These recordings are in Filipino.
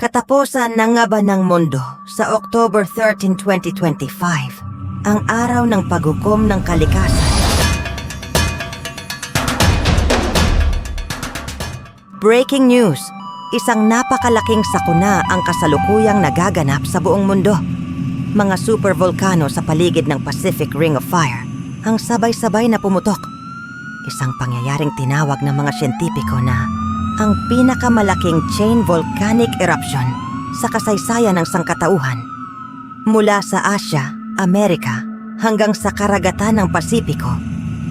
Katapusan ng ngaba ng mundo sa October 13, 2025, ang araw ng paghukom ng kalikasan. Breaking news! Isang napakalaking sakuna ang kasalukuyang nagaganap sa buong mundo. Mga supervolkano sa paligid ng Pacific Ring of Fire ang sabay-sabay na pumutok. Isang pangyayaring tinawag ng mga siyentipiko na ang pinakamalaking chain volcanic eruption sa kasaysayan ng sangkatauhan. Mula sa Asya, Amerika, hanggang sa karagatan ng Pasipiko,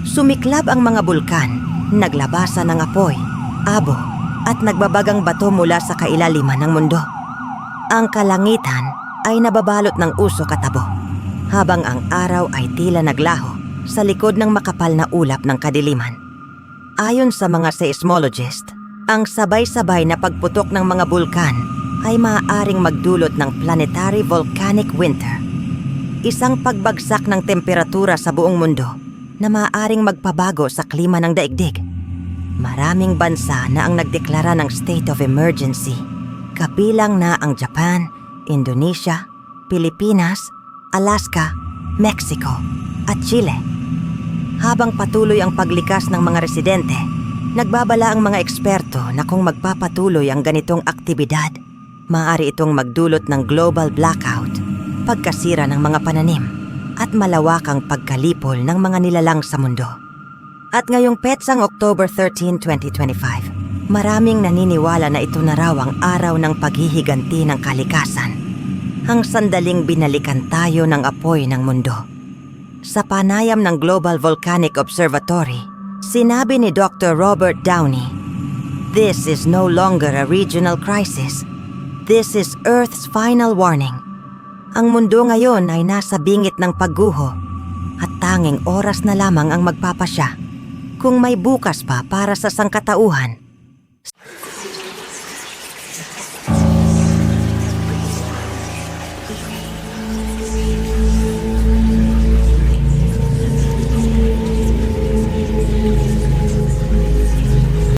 sumiklab ang mga bulkan, naglabasan ng apoy, abo, at nagbabagang bato mula sa kailaliman ng mundo. Ang kalangitan ay nababalot ng usok at abo, habang ang araw ay tila naglaho sa likod ng makapal na ulap ng kadiliman. Ayon sa mga seismologist, ang sabay-sabay na pagputok ng mga bulkan ay maaaring magdulot ng planetary volcanic winter, isang pagbagsak ng temperatura sa buong mundo na maaaring magpabago sa klima ng daigdig. Maraming bansa na ang nagdeklara ng state of emergency, kabilang na ang Japan, Indonesia, Pilipinas, Alaska, Mexico, at Chile. Habang patuloy ang paglikas ng mga residente, nagbabala ang mga eksperto na kung magpapatuloy ang ganitong aktibidad, maaari itong magdulot ng global blackout, pagkasira ng mga pananim, at malawakang pagkalipol ng mga nilalang sa mundo. At ngayong petsang October 13, 2025, maraming naniniwala na ito na raw ang araw ng paghihiganti ng kalikasan, ang sandaling binalikan tayo ng apoy ng mundo. Sa panayam ng Global Volcanic Observatory, sinabi ni Dr. Robert Downey, "This is no longer a regional crisis. This is Earth's final warning. Ang mundo ngayon ay nasa bingit ng pagguho at tanging oras na lamang ang magpapasya kung may bukas pa para sa sangkatauhan."